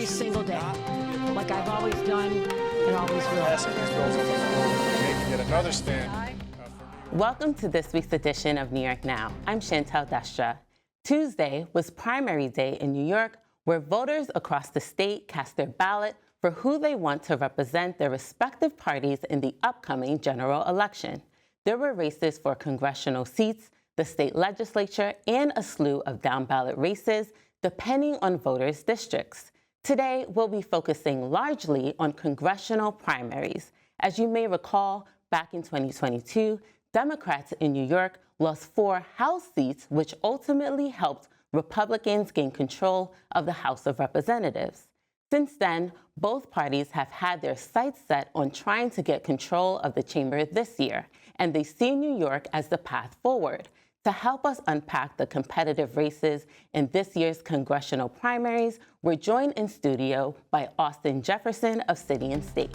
single day, like I've always done and always will. Making yet another stand. Welcome to this week's edition of New York Now. I'm Shantel Destra. Tuesday was primary day in New York, where voters across the state cast their ballot for who they want to represent their respective parties in the upcoming general election. There were races for congressional seats, the state legislature, and a slew of down-ballot races, depending on voters' districts. Today, we'll be focusing largely on congressional primaries. As you may recall, back in 2022, Democrats in New York lost 4 House seats, which ultimately helped Republicans gain control of the House of Representatives. Since then, both parties have had their sights set on trying to get control of the chamber this year, and they see New York as the path forward. To help us unpack the competitive races in this year's congressional primaries, we're joined in studio by Austin Jefferson of City and State.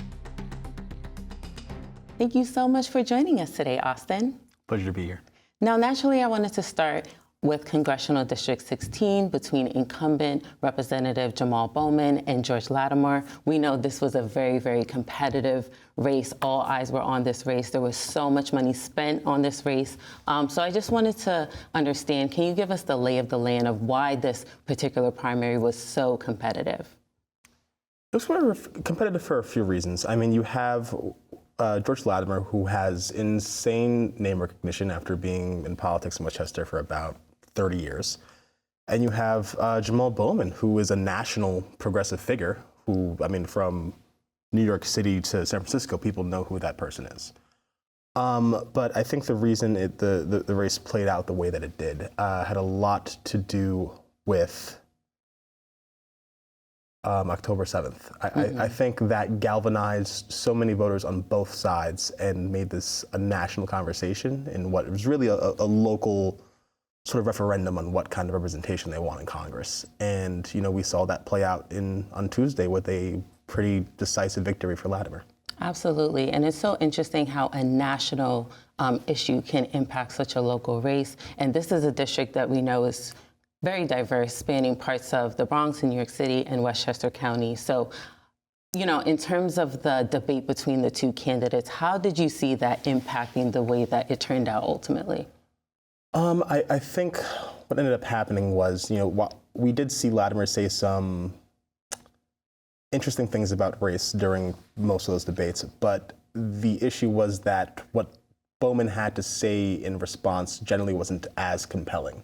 Thank you so much for joining us today, Austin. Pleasure to be here. Now, naturally, I wanted to start with Congressional District 16 between incumbent Representative Jamal Bowman and George Latimer. We know this was a very, very competitive race. All eyes were on this race. There was so much money spent on this race. So I just wanted to understand, can you give us the lay of the land of why this particular primary was so competitive? It was sort of competitive for a few reasons. I mean, you have George Latimer, who has insane name recognition after being in politics in Westchester for about 30 years. And you have Jamal Bowman, who is a national progressive figure who, I mean, from New York City to San Francisco, people know who that person is. But I think the reason the race played out the way that it did had a lot to do with October 7th. I think that galvanized so many voters on both sides and made this a national conversation in what was really a local sort of referendum on what kind of representation they want in Congress. And, you know, we saw that play out on Tuesday with a pretty decisive victory for Latimer. Absolutely. And it's so interesting how a national issue can impact such a local race. And this is a district that we know is very diverse, spanning parts of the Bronx in New York City and Westchester County. So, you know, in terms of the debate between the two candidates, how did you see that impacting the way that it turned out ultimately? I think what ended up happening was, you know, we did see Latimer say some interesting things about race during most of those debates, but the issue was that what Bowman had to say in response generally wasn't as compelling.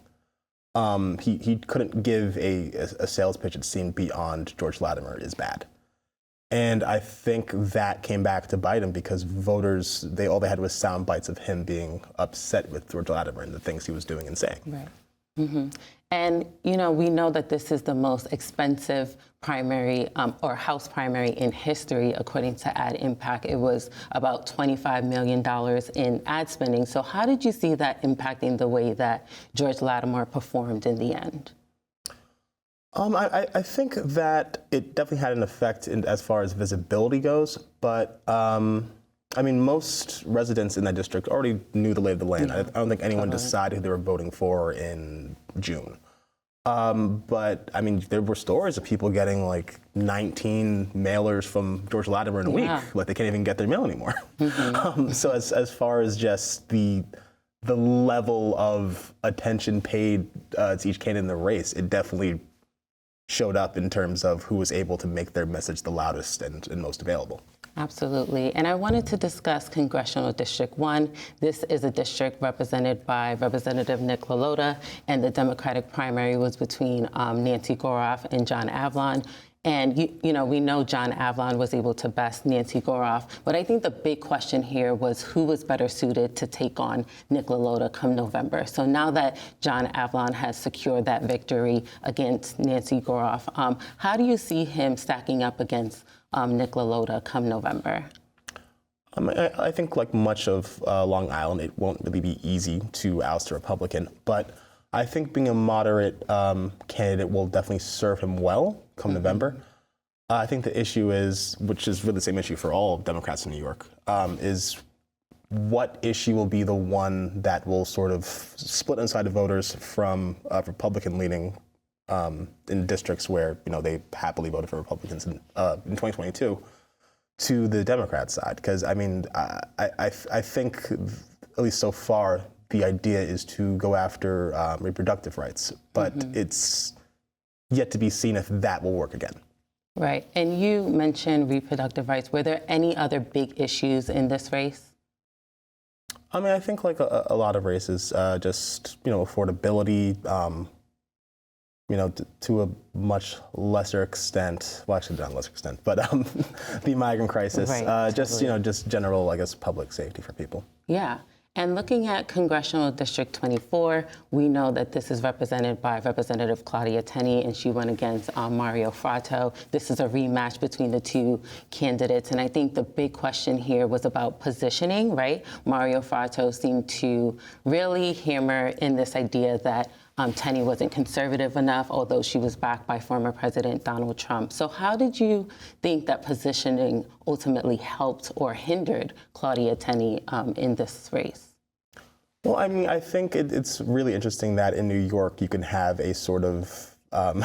He couldn't give a sales pitch, it seemed, beyond George Latimer is bad. And I think that came back to bite him because voters, all they had was sound bites of him being upset with George Latimer and the things he was doing and saying. Right. Mm-hmm. And, you know, we know that this is the most expensive primary or House primary in history, according to Ad Impact. It was about $25 million in ad spending. So how did you see that impacting the way that George Latimer performed in the end? I think that it definitely had an effect as far as visibility goes, but I mean, most residents in that district already knew the lay of the land. I don't think anyone decided who they were voting for in June. But I mean, there were stories of people getting like 19 mailers from George Latimer in a week. Like they can't even get their mail anymore. Mm-hmm. So as far as just the level of attention paid to each candidate in the race, it definitely showed up in terms of who was able to make their message the loudest and most available. Absolutely. And I wanted to discuss Congressional District 1. This is a district represented by Representative Nick LaLota, and the Democratic primary was between Nancy Goroff and John Avlon. And, you know, we know John Avlon was able to best Nancy Goroff, but I think the big question here was who was better suited to take on Nick LaLota come November. So now that John Avlon has secured that victory against Nancy Goroff, how do you see him stacking up against Nick LaLota come November? I think like much of Long Island, it won't really be easy to oust a Republican, but I think being a moderate candidate will definitely serve him well come November. I think the issue is, which is really the same issue for all Democrats in New York, is what issue will be the one that will sort of split inside the voters from Republican-leaning in districts where they happily voted for Republicans in 2022 to the Democrat side. Because I mean, I think at least so far the idea is to go after reproductive rights, but it's yet to be seen if that will work again. Right, and you mentioned reproductive rights. Were there any other big issues in this race? I mean, I think like a lot of races, just, affordability, to a much lesser extent, well, actually not lesser extent, but the migrant crisis, right, just, totally. Just general, I guess, public safety for people. Yeah. And looking at Congressional District 24, we know that this is represented by Representative Claudia Tenney, and she went against Mario Fratto. This is a rematch between the two candidates, and I think the big question here was about positioning, right? Mario Fratto seemed to really hammer in this idea that Tenney wasn't conservative enough, although she was backed by former President Donald Trump. So how did you think that positioning ultimately helped or hindered Claudia Tenney in this race? Well, I mean, I think it's really interesting that in New York you can have a sort of an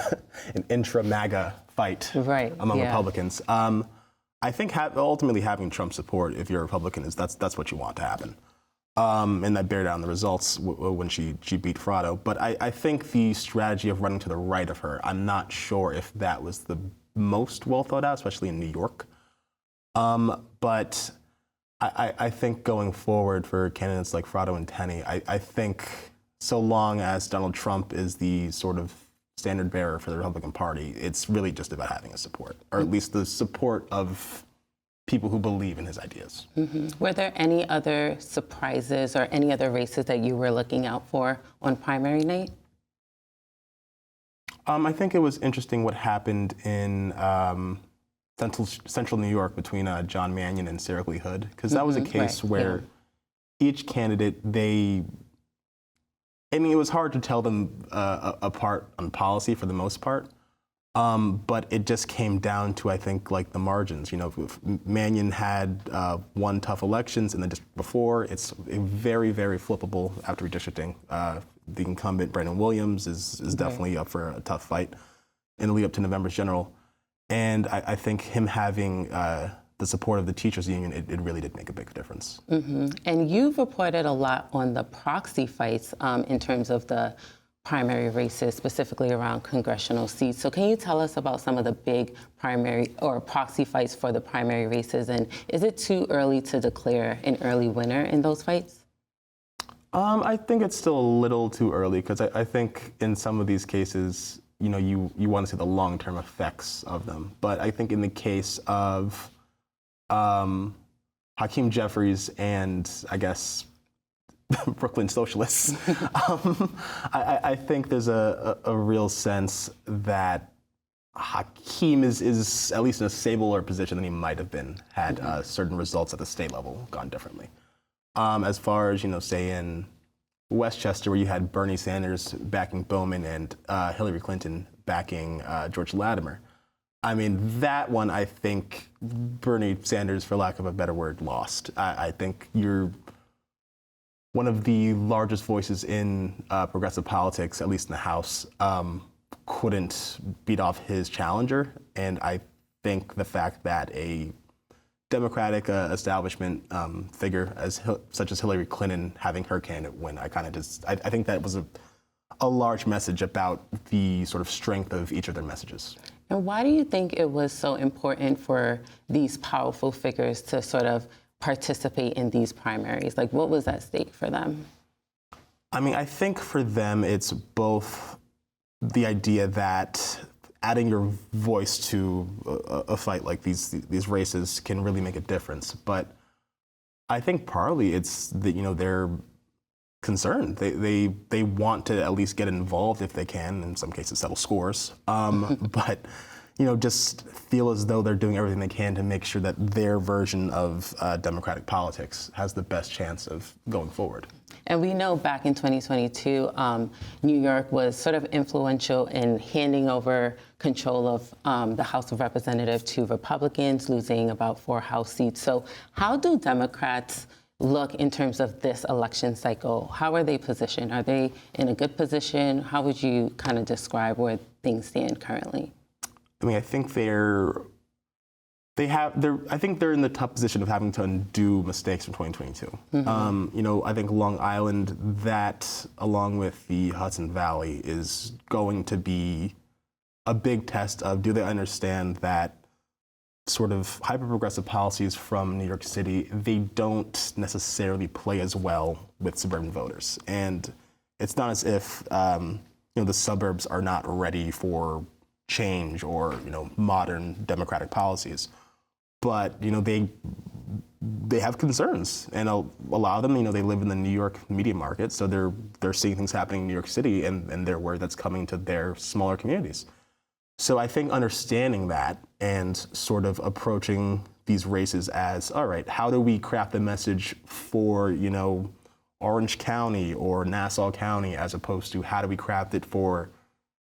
intra-MAGA fight among Republicans. I think ultimately having Trump support, if you're a Republican, that's what you want to happen. And that bear down the results when she beat Fratto. But I think the strategy of running to the right of her, I'm not sure if that was the most well thought out, especially in New York. But I think going forward for candidates like Fratto and Tenney, I think so long as Donald Trump is the sort of standard bearer for the Republican Party, it's really just about having a support, or at least the support of people who believe in his ideas. Were there any other surprises or any other races that you were looking out for on primary night? I think it was interesting what happened in central New York between John Mannion and Sarah Lee Hood, because that was a case where each candidate, it was hard to tell them apart on policy for the most part. But it just came down to, I think, like the margins. Mannion had won tough elections in the district before. It's very, very flippable after redistricting. The incumbent, Brandon Williams, is definitely up for a tough fight in the lead up to November's general. And I think him having the support of the teachers union, it really did make a big difference. And you've reported a lot on the proxy fights in terms of the primary races, specifically around congressional seats. So can you tell us about some of the big primary or proxy fights for the primary races? And is it too early to declare an early winner in those fights? I think it's still a little too early, because I think in some of these cases, you want to see the long-term effects of them. But I think in the case of Hakeem Jeffries and, I guess, Brooklyn socialists, I think there's a real sense that Hakeem is at least in a stabler position than he might have been had certain results at the state level gone differently. As far as, say in Westchester, where you had Bernie Sanders backing Bowman and Hillary Clinton backing George Latimer. I mean, that one, I think Bernie Sanders, for lack of a better word, lost. I think you're one of the largest voices in progressive politics, at least in the House, couldn't beat off his challenger. And I think the fact that a Democratic establishment figure such as Hillary Clinton having her candidate win, I think that was a large message about the sort of strength of each of their messages. And why do you think it was so important for these powerful figures to sort of participate in these primaries? Like, what was at stake for them? I mean, I think for them, it's both the idea that adding your voice to a fight like these races can really make a difference. But I think partly it's that, they're concerned. They want to at least get involved if they can, in some cases settle scores. But just feel as though they're doing everything they can to make sure that their version of democratic politics has the best chance of going forward. And we know back in 2022, New York was sort of influential in handing over control of the House of Representatives to Republicans, losing about 4 House seats. So how do Democrats look in terms of this election cycle? How are they positioned? Are they in a good position? How would you kind of describe where things stand currently? I mean, I think they're in the tough position of having to undo mistakes from 2022. I think Long Island, that along with the Hudson Valley, is going to be a big test of, do they understand that sort of hyper-progressive policies from New York City, they don't necessarily play as well with suburban voters. And it's not as if the suburbs are not ready for change or modern democratic policies. But they have concerns, and a lot of them, they live in the New York media market, so they're seeing things happening in New York City, and they're worried that's coming to their smaller communities. So I think understanding that and sort of approaching these races as, all right, how do we craft a message for Orange County or Nassau County, as opposed to how do we craft it for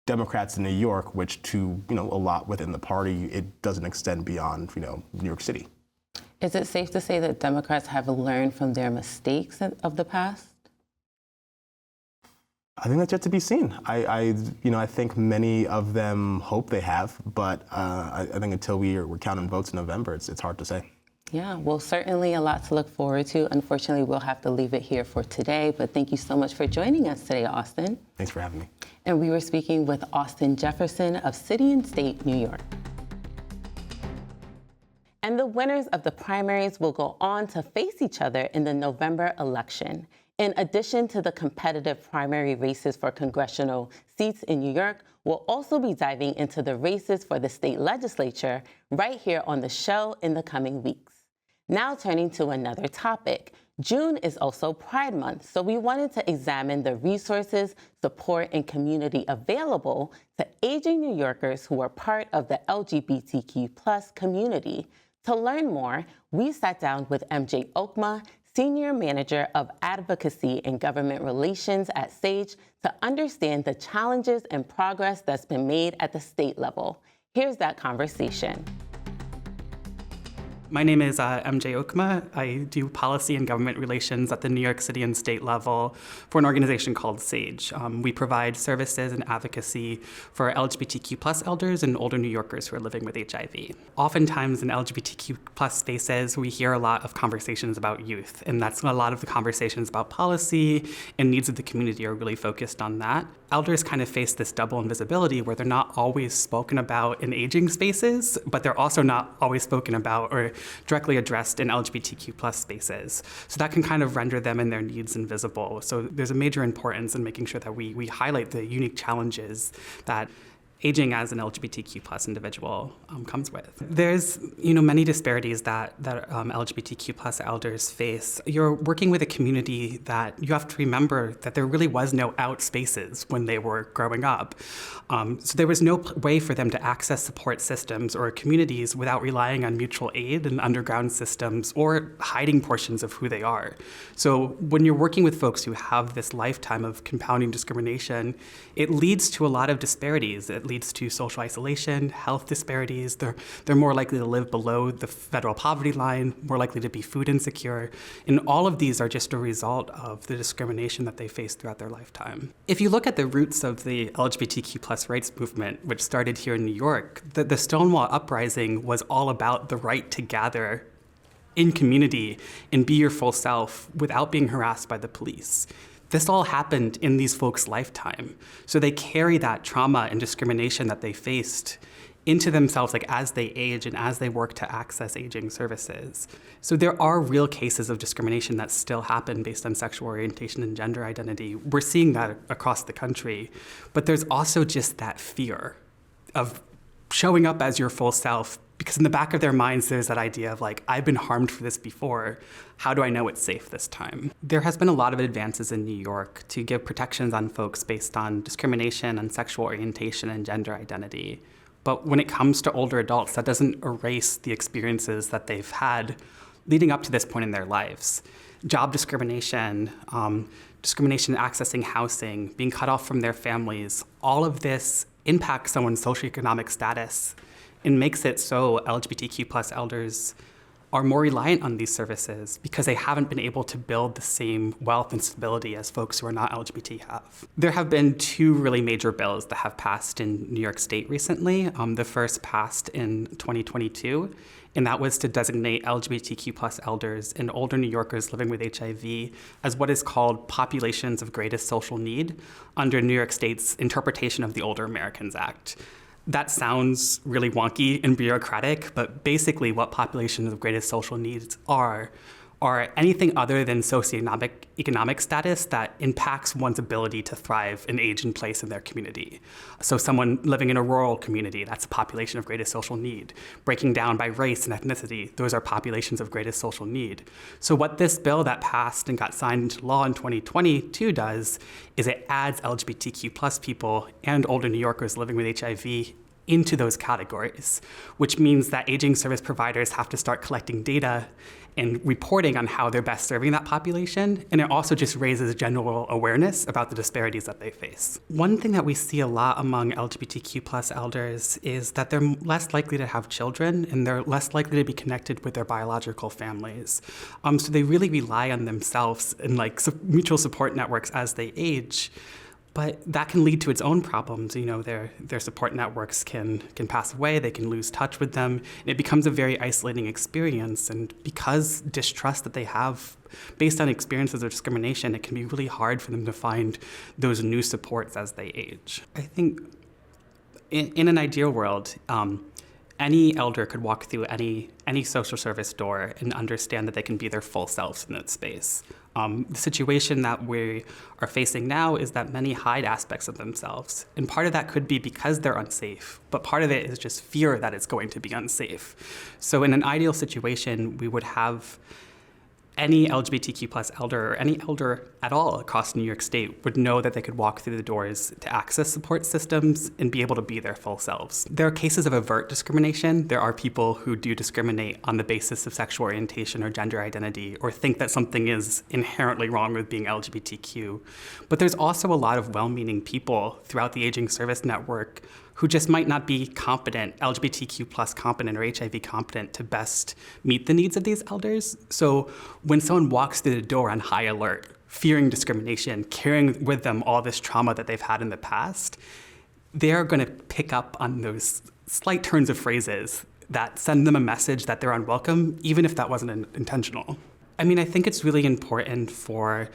Democrats in New York, which to a lot within the party, it doesn't extend beyond New York City. Is it safe to say that Democrats have learned from their mistakes of the past? I think that's yet to be seen. I think many of them hope they have, but I think until we're counting votes in November, it's hard to say. Yeah, well, certainly a lot to look forward to. Unfortunately, we'll have to leave it here for today, but thank you so much for joining us today, Austin. Thanks for having me. And we were speaking with Austin Jefferson of City and State, New York. And the winners of the primaries will go on to face each other in the November election. In addition to the competitive primary races for congressional seats in New York, we'll also be diving into the races for the state legislature right here on the show in the coming weeks. Now turning to another topic. June is also Pride Month, so we wanted to examine the resources, support, and community available to aging New Yorkers who are part of the LGBTQ+ community. To learn more, we sat down with MJ Okma, Senior Manager of Advocacy and Government Relations at SAGE, to understand the challenges and progress that's been made at the state level. Here's that conversation. My name is MJ Okma. I do policy and government relations at the New York City and state level for an organization called SAGE. We provide services and advocacy for LGBTQ+ elders and older New Yorkers who are living with HIV. Oftentimes in LGBTQ+ spaces, we hear a lot of conversations about youth, and that's a lot of the conversations about policy and needs of the community are really focused on that. Elders kind of face this double invisibility where they're not always spoken about in aging spaces, but they're also not always spoken about or directly addressed in LGBTQ+ spaces. So that can kind of render them and their needs invisible. So there's a major importance in making sure that we highlight the unique challenges that aging as an LGBTQ+ individual comes with. There's many disparities that LGBTQ+ elders face. You're working with a community that you have to remember that there really was no out spaces when they were growing up. So there was no way for them to access support systems or communities without relying on mutual aid and underground systems or hiding portions of who they are. So when you're working with folks who have this lifetime of compounding discrimination, it leads to a lot of disparities. It leads to social isolation, health disparities. They're more likely to live below the federal poverty line, more likely to be food insecure. And all of these are just a result of the discrimination that they face throughout their lifetime. If you look at the roots of the LGBTQ+ rights movement, which started here in New York, the Stonewall Uprising was all about the right to gather in community and be your full self without being harassed by the police. This all happened in these folks' lifetime. So they carry that trauma and discrimination that they faced into themselves, like as they age and as they work to access aging services. So there are real cases of discrimination that still happen based on sexual orientation and gender identity. We're seeing that across the country. But there's also just that fear of showing up as your full self, because in the back of their minds, there's that idea of like, I've been harmed for this before. How do I know it's safe this time? There has been a lot of advances in New York to give protections on folks based on discrimination and sexual orientation and gender identity. But when it comes to older adults, that doesn't erase the experiences that they've had leading up to this point in their lives. Job discrimination, discrimination in accessing housing, being cut off from their families, all of this impacts someone's socioeconomic status and makes it so LGBTQ+ elders are more reliant on these services because they haven't been able to build the same wealth and stability as folks who are not LGBT have. There have been two really major bills that have passed in New York State recently. The first passed in 2022, and that was to designate LGBTQ plus elders and older New Yorkers living with HIV as what is called populations of greatest social need under New York State's interpretation of the Older Americans Act. That sounds really wonky and bureaucratic, but basically what populations of greatest social needs are anything other than socioeconomic status that impacts one's ability to thrive and age and place in their community. So someone living in a rural community, that's a population of greatest social need. Breaking down by race and ethnicity, those are populations of greatest social need. So what this bill that passed and got signed into law in 2022 does is it adds LGBTQ plus people and older New Yorkers living with HIV into those categories, which means that aging service providers have to start collecting data and reporting on how they're best serving that population. And it also just raises general awareness about the disparities that they face. One thing that we see a lot among LGBTQ plus elders is that they're less likely to have children and they're less likely to be connected with their biological families. So they really rely on themselves and mutual support networks as they age. But that can lead to its own problems. You know, their support networks can pass away, they can lose touch with them, and it becomes a very isolating experience. And because distrust that they have based on experiences of discrimination, it can be really hard for them to find those new supports as they age. I think in an ideal world, any elder could walk through any social service door and understand that they can be their full selves in that space. The situation that we are facing now is that many hide aspects of themselves. And part of that could be because they're unsafe, but part of it is just fear that it's going to be unsafe. So in an ideal situation, we would have any LGBTQ plus elder or any elder at all across New York State would know that they could walk through the doors to access support systems and be able to be their full selves. There are cases of overt discrimination. There are people who do discriminate on the basis of sexual orientation or gender identity or think that something is inherently wrong with being LGBTQ. But there's also a lot of well-meaning people throughout the aging service network who just might not be competent, LGBTQ plus competent or HIV competent to best meet the needs of these elders. So when someone walks through the door on high alert, fearing discrimination, carrying with them all this trauma that they've had in the past, they're gonna pick up on those slight turns of phrases that send them a message that they're unwelcome, even if that wasn't intentional. I mean, I think it's really important for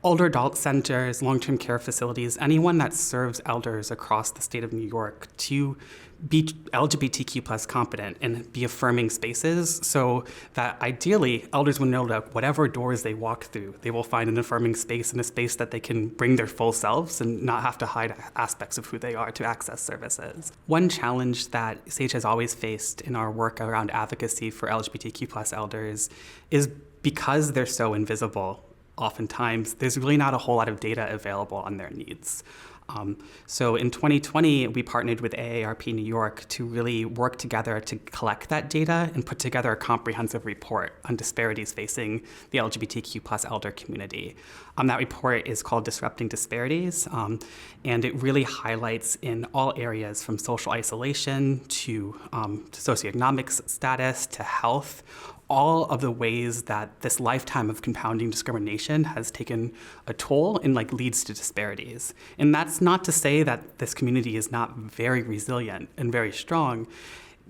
older adult centers, long-term care facilities, anyone that serves elders across the state of New York to be LGBTQ plus competent and be affirming spaces so that ideally elders will know that whatever doors they walk through, they will find an affirming space and a space that they can bring their full selves and not have to hide aspects of who they are to access services. One challenge that SAGE has always faced in our work around advocacy for LGBTQ plus elders is because they're so invisible. Oftentimes, there's really not a whole lot of data available on their needs. So in 2020, we partnered with AARP New York to really work together to collect that data and put together a comprehensive report on disparities facing the LGBTQ plus elder community. That report is called Disrupting Disparities, and it really highlights in all areas from social isolation to socioeconomic status to health, all of the ways that this lifetime of compounding discrimination has taken a toll and leads to disparities. And that's not to say that this community is not very resilient and very strong.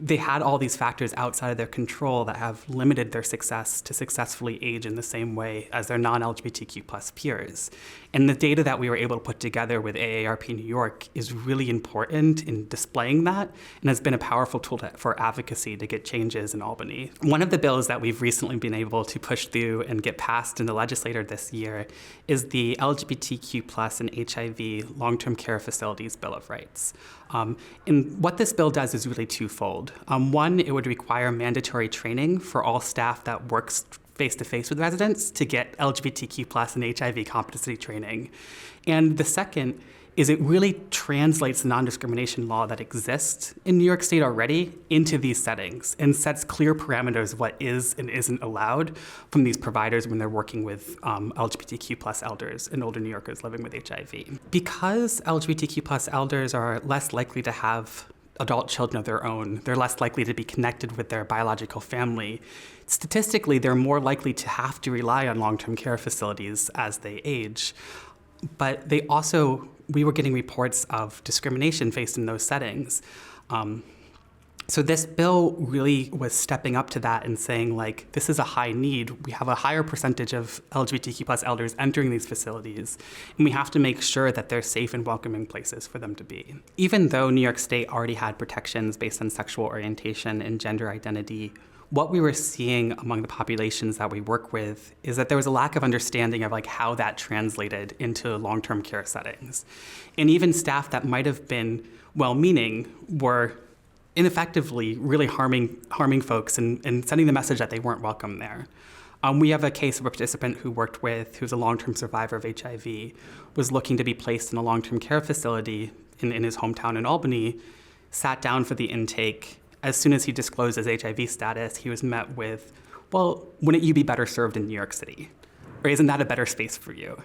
They had all these factors outside of their control that have limited their success to successfully age in the same way as their non-LGBTQ plus peers. And the data that we were able to put together with AARP New York is really important in displaying that and has been a powerful tool for advocacy to get changes in Albany. One of the bills that we've recently been able to push through and get passed in the legislature this year is the LGBTQ plus and HIV long-term care facilities Bill of Rights. And what this bill does is really twofold. One, it would require mandatory training for all staff that works face-to-face with residents to get LGBTQ plus and HIV competency training. And the second is it really translates the non-discrimination law that exists in New York State already into these settings and sets clear parameters of what is and isn't allowed from these providers when they're working with LGBTQ plus elders and older New Yorkers living with HIV. Because LGBTQ plus elders are less likely to have adult children of their own. They're less likely to be connected with their biological family. Statistically, they're more likely to have to rely on long-term care facilities as they age. But we were getting reports of discrimination faced in those settings. So this bill really was stepping up to that and saying, like, this is a high need. We have a higher percentage of LGBTQ plus elders entering these facilities, and we have to make sure that they're safe and welcoming places for them to be. Even though New York State already had protections based on sexual orientation and gender identity, what we were seeing among the populations that we work with is that there was a lack of understanding of like how that translated into long-term care settings. And even staff that might have been well-meaning were ineffectively really harming folks and sending the message that they weren't welcome there. We have a case of a participant who worked with, who's a long-term survivor of HIV, was looking to be placed in a long-term care facility in his hometown in Albany, sat down for the intake. As soon as he disclosed his HIV status, he was met with, well, wouldn't you be better served in New York City? Or isn't that a better space for you?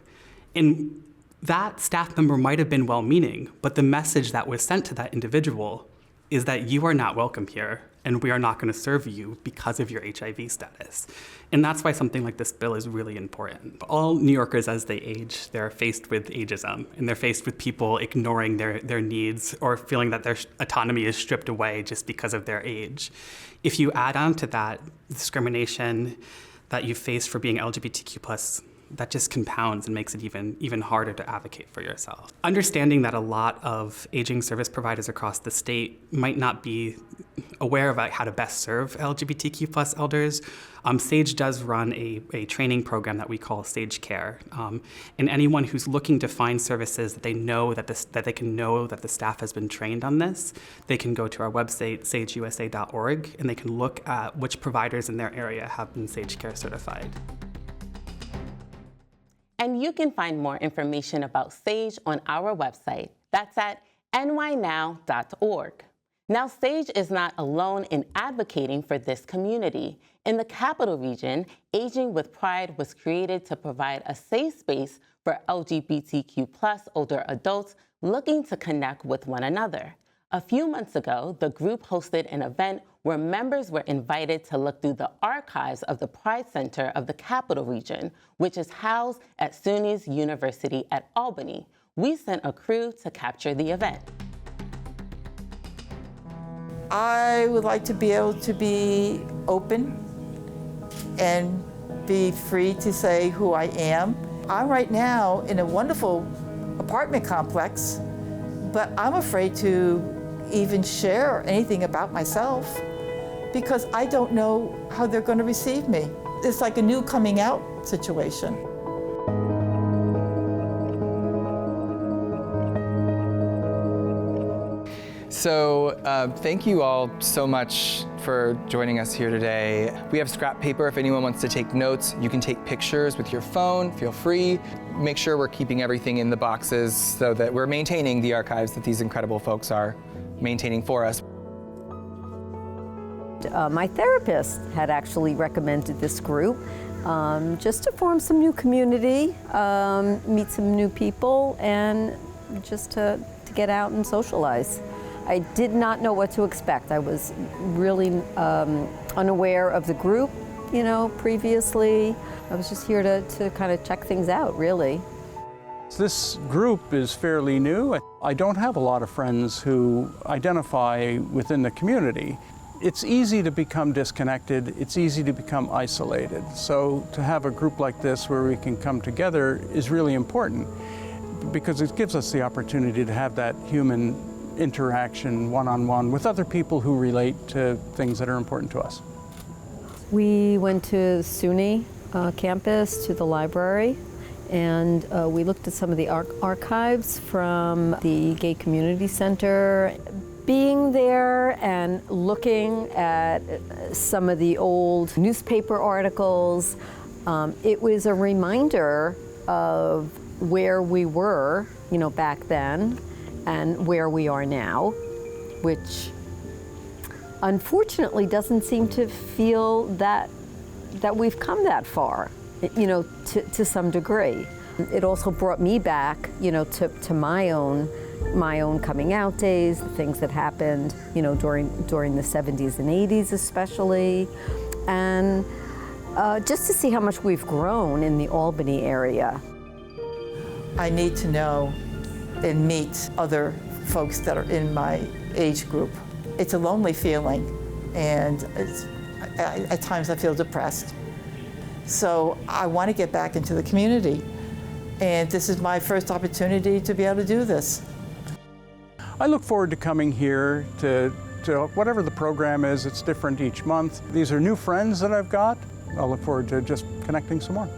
And that staff member might have been well-meaning, but the message that was sent to that individual is that you are not welcome here, and we are not going to serve you because of your HIV status. And that's why something like this bill is really important. All New Yorkers, as they age, they're faced with ageism, and they're faced with people ignoring their needs or feeling that their autonomy is stripped away just because of their age. If you add on to that discrimination that you face for being LGBTQ+, that just compounds and makes it even harder to advocate for yourself. Understanding that a lot of aging service providers across the state might not be aware of how to best serve LGBTQ+ elders, SAGE does run a training program that we call SAGE Care. And anyone who's looking to find services that they know that they can know that the staff has been trained on this, they can go to our website, sageusa.org, and they can look at which providers in their area have been SAGE Care certified. And you can find more information about SAGE on our website. That's at nynow.org. Now, SAGE is not alone in advocating for this community. In the Capital Region, Aging with Pride was created to provide a safe space for LGBTQ+ older adults looking to connect with one another. A few months ago, the group hosted an event where members were invited to look through the archives of the Pride Center of the Capital Region, which is housed at SUNY University at Albany. We sent a crew to capture the event. I would like to be able to be open and be free to say who I am. I'm right now in a wonderful apartment complex, but I'm afraid to even share anything about myself because I don't know how they're going to receive me. It's like a new coming out situation. So thank you all so much for joining us here today. We have scrap paper if anyone wants to take notes. You can take pictures with your phone, feel free. Make sure we're keeping everything in the boxes so that we're maintaining the archives that these incredible folks are maintaining for us. My therapist had actually recommended this group just to form some new community, meet some new people, and just to get out and socialize. I did not know what to expect. I was really unaware of the group, previously. I was just here to kind of check things out, really. This group is fairly new. I don't have a lot of friends who identify within the community. It's easy to become disconnected. It's easy to become isolated. So to have a group like this where we can come together is really important because it gives us the opportunity to have that human interaction one-on-one with other people who relate to things that are important to us. We went to SUNY campus, to the library, and we looked at some of the archives from the Gay Community Center. Being there and looking at some of the old newspaper articles, it was a reminder of where we were, back then and where we are now, which unfortunately doesn't seem to feel that we've come that far, to some degree. It also brought me back, to my own my own coming out days, the things that happened, you know, during the 70s and 80s especially, and just to see how much we've grown in the Albany area. I need to know and meet other folks that are in my age group. It's a lonely feeling, and at times I feel depressed. So I want to get back into the community, and this is my first opportunity to be able to do this. I look forward to coming here to whatever the program is. It's different each month. These are new friends that I've got. I'll look forward to just connecting some more.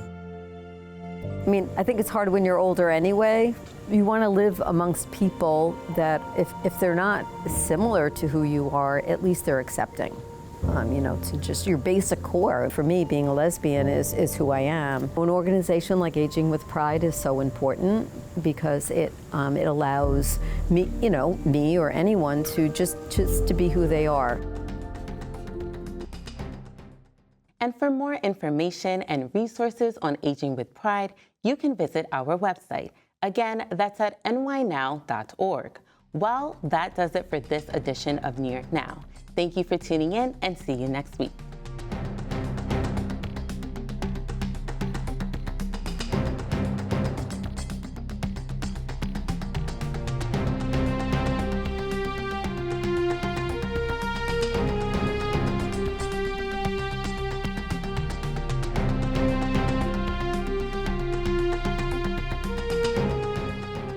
I mean, I think it's hard when you're older anyway. You want to live amongst people that if they're not similar to who you are, at least they're accepting. You know, to just your basic core. For me, being a lesbian is who I am. An organization like Aging with Pride is so important because it allows me, you know, me or anyone to just to be who they are. And for more information and resources on Aging with Pride, you can visit our website. Again, that's at nynow.org. Well, that does it for this edition of New York Now. Thank you for tuning in, and see you next week.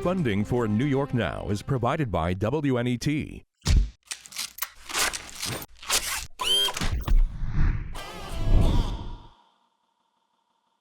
Funding for New York Now is provided by WNET,